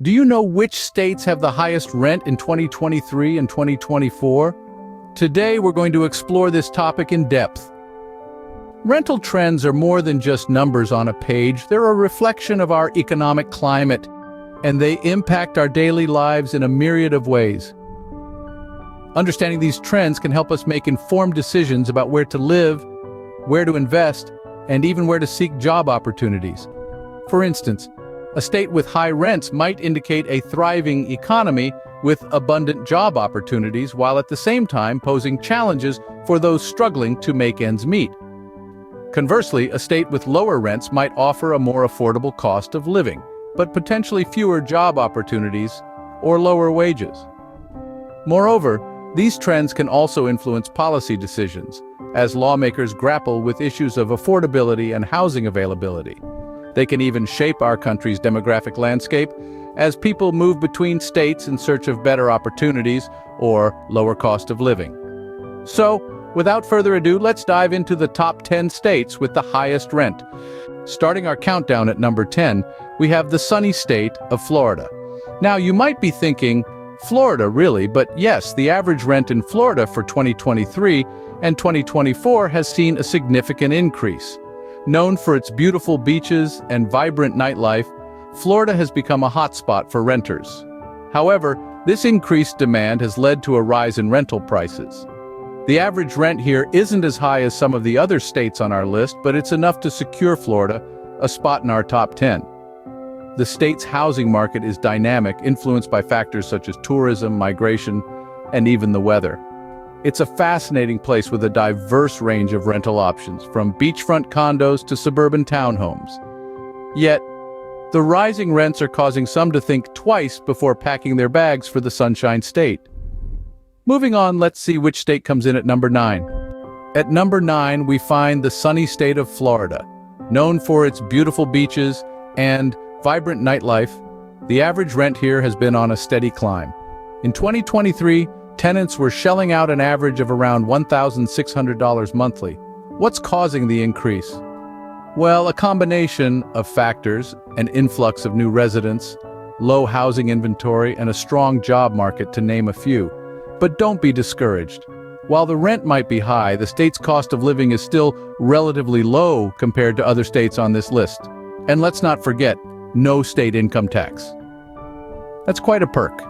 Do you know which states have the highest rent in 2023 and 2024? Today, we're going to explore this topic in depth. Rental trends are more than just numbers on a page. They're a reflection of our economic climate, and they impact our daily lives in a myriad of ways. Understanding these trends can help us make informed decisions about where to live, where to invest, and even where to seek job opportunities. For instance, a state with high rents might indicate a thriving economy with abundant job opportunities, while at the same time posing challenges for those struggling to make ends meet. Conversely, a state with lower rents might offer a more affordable cost of living, but potentially fewer job opportunities or lower wages. Moreover, these trends can also influence policy decisions, as lawmakers grapple with issues of affordability and housing availability. They can even shape our country's demographic landscape as people move between states in search of better opportunities or lower cost of living. So, without further ado, let's dive into the top 10 states with the highest rent. Starting our countdown at number 10, we have the sunny state of Florida. Now, you might be thinking, Florida, really? But yes, the average rent in Florida for 2023 and 2024 has seen a significant increase. Known for its beautiful beaches and vibrant nightlife, Florida has become a hotspot for renters. However, this increased demand has led to a rise in rental prices. The average rent here isn't as high as some of the other states on our list, but it's enough to secure Florida a spot in our top 10. The state's housing market is dynamic, influenced by factors such as tourism, migration, and even the weather. It's a fascinating place with a diverse range of rental options, from beachfront condos to suburban townhomes. Yet, the rising rents are causing some to think twice before packing their bags for the Sunshine State. Moving on, let's see which state comes in at number 9. At number 9, we find the sunny state of Florida. Known for its beautiful beaches and vibrant nightlife, the average rent here has been on a steady climb. In 2023, tenants were shelling out an average of around $1,600 monthly. What's causing the increase? Well, a combination of factors: an influx of new residents, low housing inventory, and a strong job market, to name a few. But don't be discouraged. While the rent might be high, the state's cost of living is still relatively low compared to other states on this list. And let's not forget, no state income tax. That's quite a perk.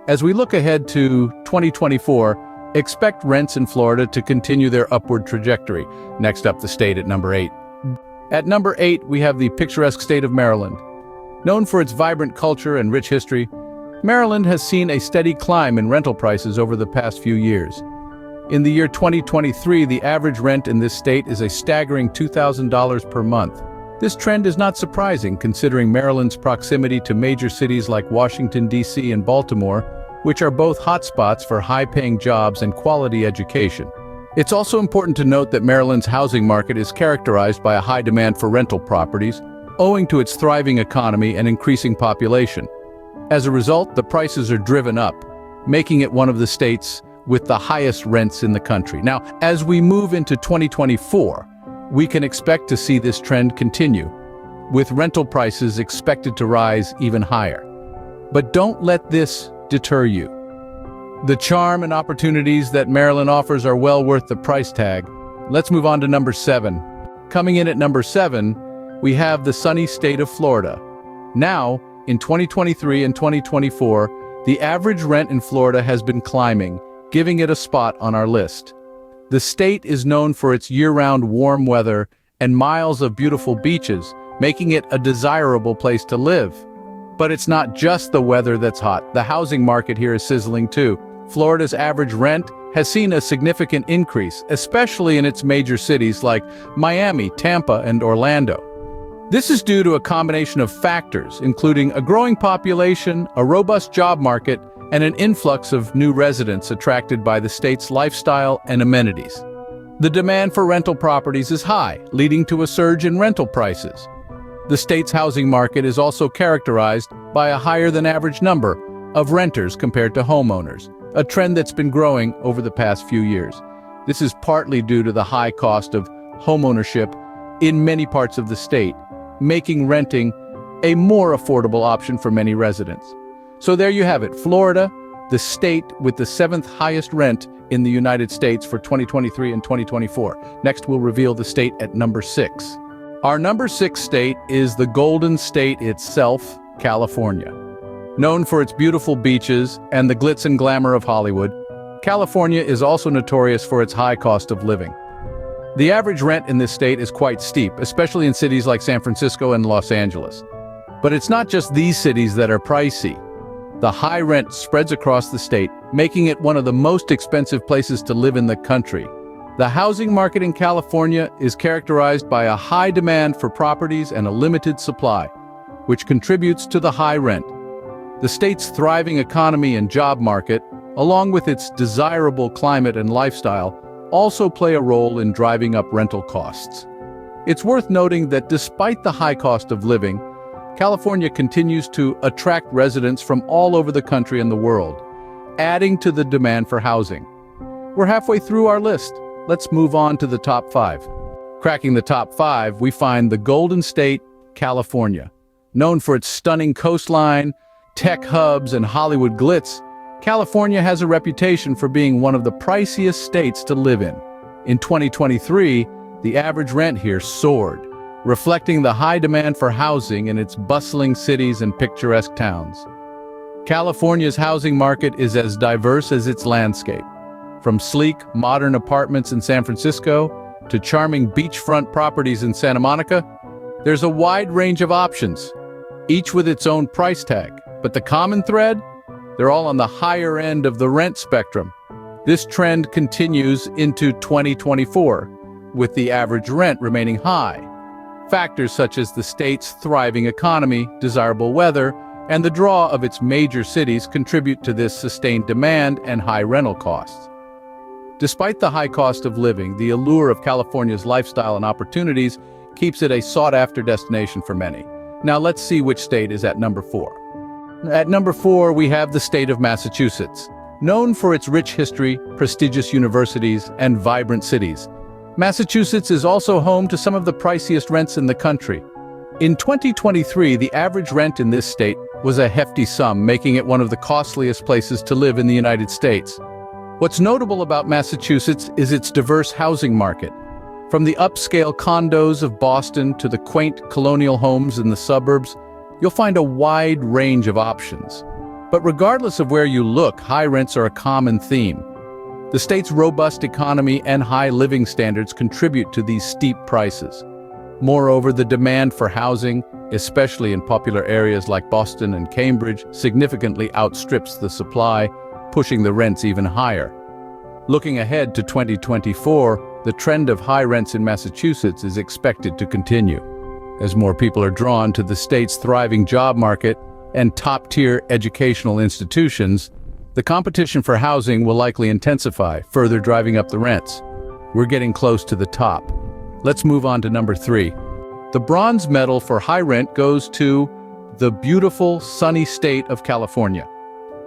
As we look ahead to 2024, expect rents in Florida to continue their upward trajectory. Next up, the state at number 8. At number 8, we have the picturesque state of Maryland. Known for its vibrant culture and rich history, Maryland has seen a steady climb in rental prices over the past few years. In the year 2023, the average rent in this state is a staggering $2,000 per month. This trend is not surprising, considering Maryland's proximity to major cities like Washington, D.C. and Baltimore, which are both hotspots for high-paying jobs and quality education. It's also important to note that Maryland's housing market is characterized by a high demand for rental properties, owing to its thriving economy and increasing population. As a result, the prices are driven up, making it one of the states with the highest rents in the country. Now, as we move into 2024, we can expect to see this trend continue, with rental prices expected to rise even higher. But don't let this deter you. The charm and opportunities that Maryland offers are well worth the price tag. Let's move on to number 7. Coming in at number 7, we have the sunny state of Florida. Now, in 2023 and 2024, the average rent in Florida has been climbing, giving it a spot on our list. The state is known for its year-round warm weather and miles of beautiful beaches, making it a desirable place to live. But it's not just the weather that's hot. The housing market here is sizzling too. Florida's average rent has seen a significant increase, especially in its major cities like Miami, Tampa, and Orlando. This is due to a combination of factors, including a growing population, a robust job market, and an influx of new residents attracted by the state's lifestyle and amenities. The demand for rental properties is high, leading to a surge in rental prices. The state's housing market is also characterized by a higher-than-average number of renters compared to homeowners, a trend that's been growing over the past few years. This is partly due to the high cost of homeownership in many parts of the state, making renting a more affordable option for many residents. So there you have it, Florida, the state with the 7th highest rent in the United States for 2023 and 2024. Next, we'll reveal the state at number 6. Our number 6 state is the Golden State itself, California. Known for its beautiful beaches and the glitz and glamour of Hollywood, California is also notorious for its high cost of living. The average rent in this state is quite steep, especially in cities like San Francisco and Los Angeles. But it's not just these cities that are pricey. The high rent spreads across the state, making it one of the most expensive places to live in the country. The housing market in California is characterized by a high demand for properties and a limited supply, which contributes to the high rent. The state's thriving economy and job market, along with its desirable climate and lifestyle, also play a role in driving up rental costs. It's worth noting that despite the high cost of living, California continues to attract residents from all over the country and the world, adding to the demand for housing. We're halfway through our list. Let's move on to the top 5. Cracking the top 5, we find the Golden State, California. Known for its stunning coastline, tech hubs, and Hollywood glitz, California has a reputation for being one of the priciest states to live in. In 2023, the average rent here soared, reflecting the high demand for housing in its bustling cities and picturesque towns. California's housing market is as diverse as its landscape. From sleek, modern apartments in San Francisco to charming beachfront properties in Santa Monica, there's a wide range of options, each with its own price tag. But the common thread? They're all on the higher end of the rent spectrum. This trend continues into 2024, with the average rent remaining high. Factors such as the state's thriving economy, desirable weather, and the draw of its major cities contribute to this sustained demand and high rental costs. Despite the high cost of living, the allure of California's lifestyle and opportunities keeps it a sought-after destination for many. Now let's see which state is at number 4. At number 4, we have the state of Massachusetts. Known for its rich history, prestigious universities, and vibrant cities, Massachusetts is also home to some of the priciest rents in the country. In 2023, the average rent in this state was a hefty sum, making it one of the costliest places to live in the United States. What's notable about Massachusetts is its diverse housing market. From the upscale condos of Boston to the quaint colonial homes in the suburbs, you'll find a wide range of options. But regardless of where you look, high rents are a common theme. The state's robust economy and high living standards contribute to these steep prices. Moreover, the demand for housing, especially in popular areas like Boston and Cambridge, significantly outstrips the supply, pushing the rents even higher. Looking ahead to 2024, the trend of high rents in Massachusetts is expected to continue. As more people are drawn to the state's thriving job market and top-tier educational institutions, the competition for housing will likely intensify, further driving up the rents. We're getting close to the top. Let's move on to number 3. The bronze medal for high rent goes to the beautiful, sunny state of California.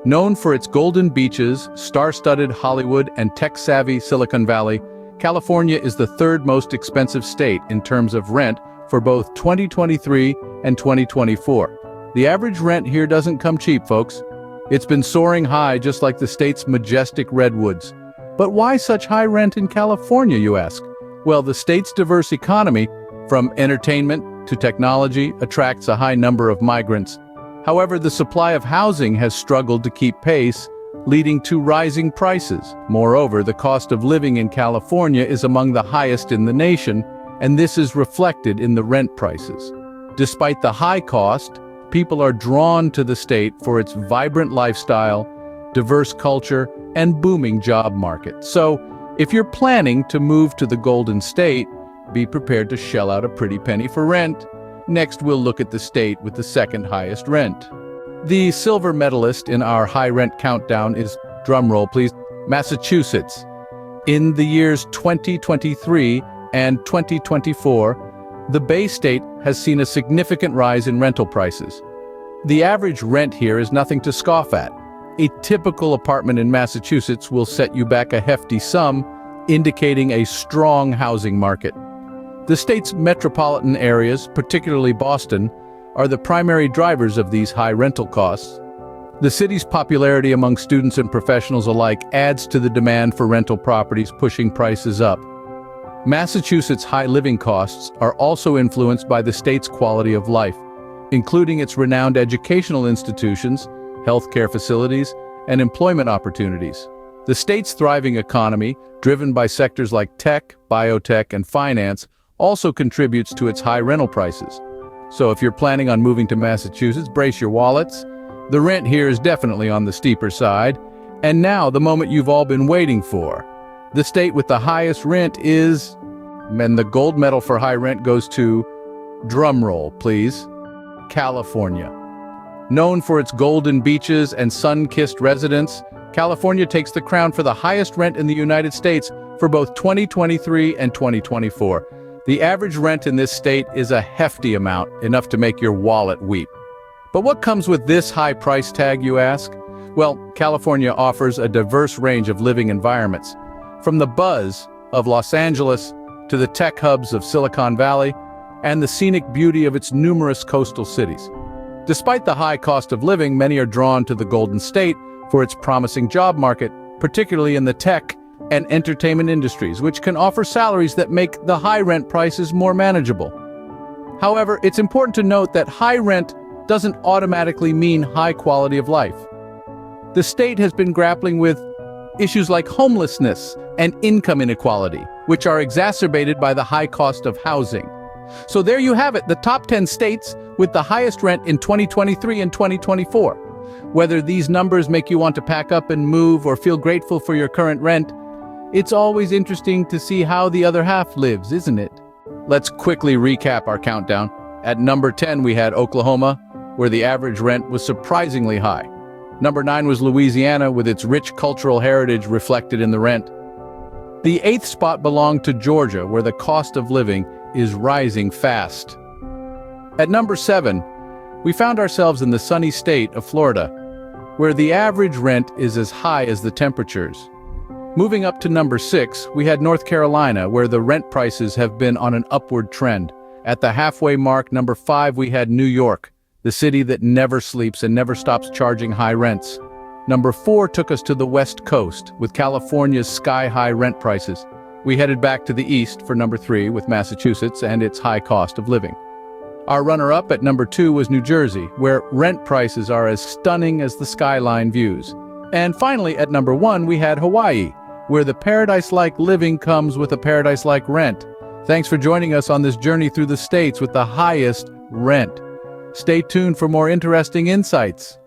Known for its golden beaches, star-studded Hollywood, and tech-savvy Silicon Valley, California is the 3rd most expensive state in terms of rent for both 2023 and 2024. The average rent here doesn't come cheap, folks. It's been soaring high, just like the state's majestic redwoods. But why such high rent in California, you ask? Well, the state's diverse economy, from entertainment to technology, attracts a high number of migrants. However, the supply of housing has struggled to keep pace, leading to rising prices. Moreover, the cost of living in California is among the highest in the nation, and this is reflected in the rent prices. Despite the high cost, people are drawn to the state for its vibrant lifestyle, diverse culture, and booming job market. So, if you're planning to move to the Golden State, be prepared to shell out a pretty penny for rent. Next, we'll look at the state with the 2nd highest rent. The silver medalist in our high rent countdown is, drumroll please, Massachusetts. In the years 2023 and 2024, the Bay State has seen a significant rise in rental prices. The average rent here is nothing to scoff at. A typical apartment in Massachusetts will set you back a hefty sum, indicating a strong housing market. The state's metropolitan areas, particularly Boston, are the primary drivers of these high rental costs. The city's popularity among students and professionals alike adds to the demand for rental properties, pushing prices up. Massachusetts' high living costs are also influenced by the state's quality of life, including its renowned educational institutions, healthcare facilities, and employment opportunities. The state's thriving economy, driven by sectors like tech, biotech, and finance, also contributes to its high rental prices. So if you're planning on moving to Massachusetts, brace your wallets. The rent here is definitely on the steeper side. And now, the moment you've all been waiting for. The state with the highest rent is, and the gold medal for high rent goes to, drumroll please, California. Known for its golden beaches and sun-kissed residents, California takes the crown for the highest rent in the United States for both 2023 and 2024. The average rent in this state is a hefty amount, enough to make your wallet weep. But what comes with this high price tag, you ask? Well, California offers a diverse range of living environments. From the buzz of Los Angeles to the tech hubs of Silicon Valley and the scenic beauty of its numerous coastal cities. Despite the high cost of living, many are drawn to the Golden State for its promising job market, particularly in the tech and entertainment industries, which can offer salaries that make the high rent prices more manageable. However, it's important to note that high rent doesn't automatically mean high quality of life. The state has been grappling with issues like homelessness and income inequality, which are exacerbated by the high cost of housing. So there you have it, the top 10 states with the highest rent in 2023 and 2024. Whether these numbers make you want to pack up and move or feel grateful for your current rent, it's always interesting to see how the other half lives, isn't it? Let's quickly recap our countdown. At number 10, we had Oklahoma, where the average rent was surprisingly high. Number 9 was Louisiana, with its rich cultural heritage reflected in the rent. The 8th spot belonged to Georgia, where the cost of living is rising fast. At number 7, we found ourselves in the sunny state of Florida, where the average rent is as high as the temperatures. Moving up to number 6, we had North Carolina, where the rent prices have been on an upward trend. At the halfway mark, number 5, we had New York, the city that never sleeps and never stops charging high rents. Number 4 took us to the West Coast, with California's sky-high rent prices. We headed back to the east for number 3 with Massachusetts and its high cost of living. Our runner-up at number 2 was New Jersey, where rent prices are as stunning as the skyline views. And finally, at number 1, we had Hawaii, where the paradise-like living comes with a paradise-like rent. Thanks for joining us on this journey through the states with the highest rent. Stay tuned for more interesting insights.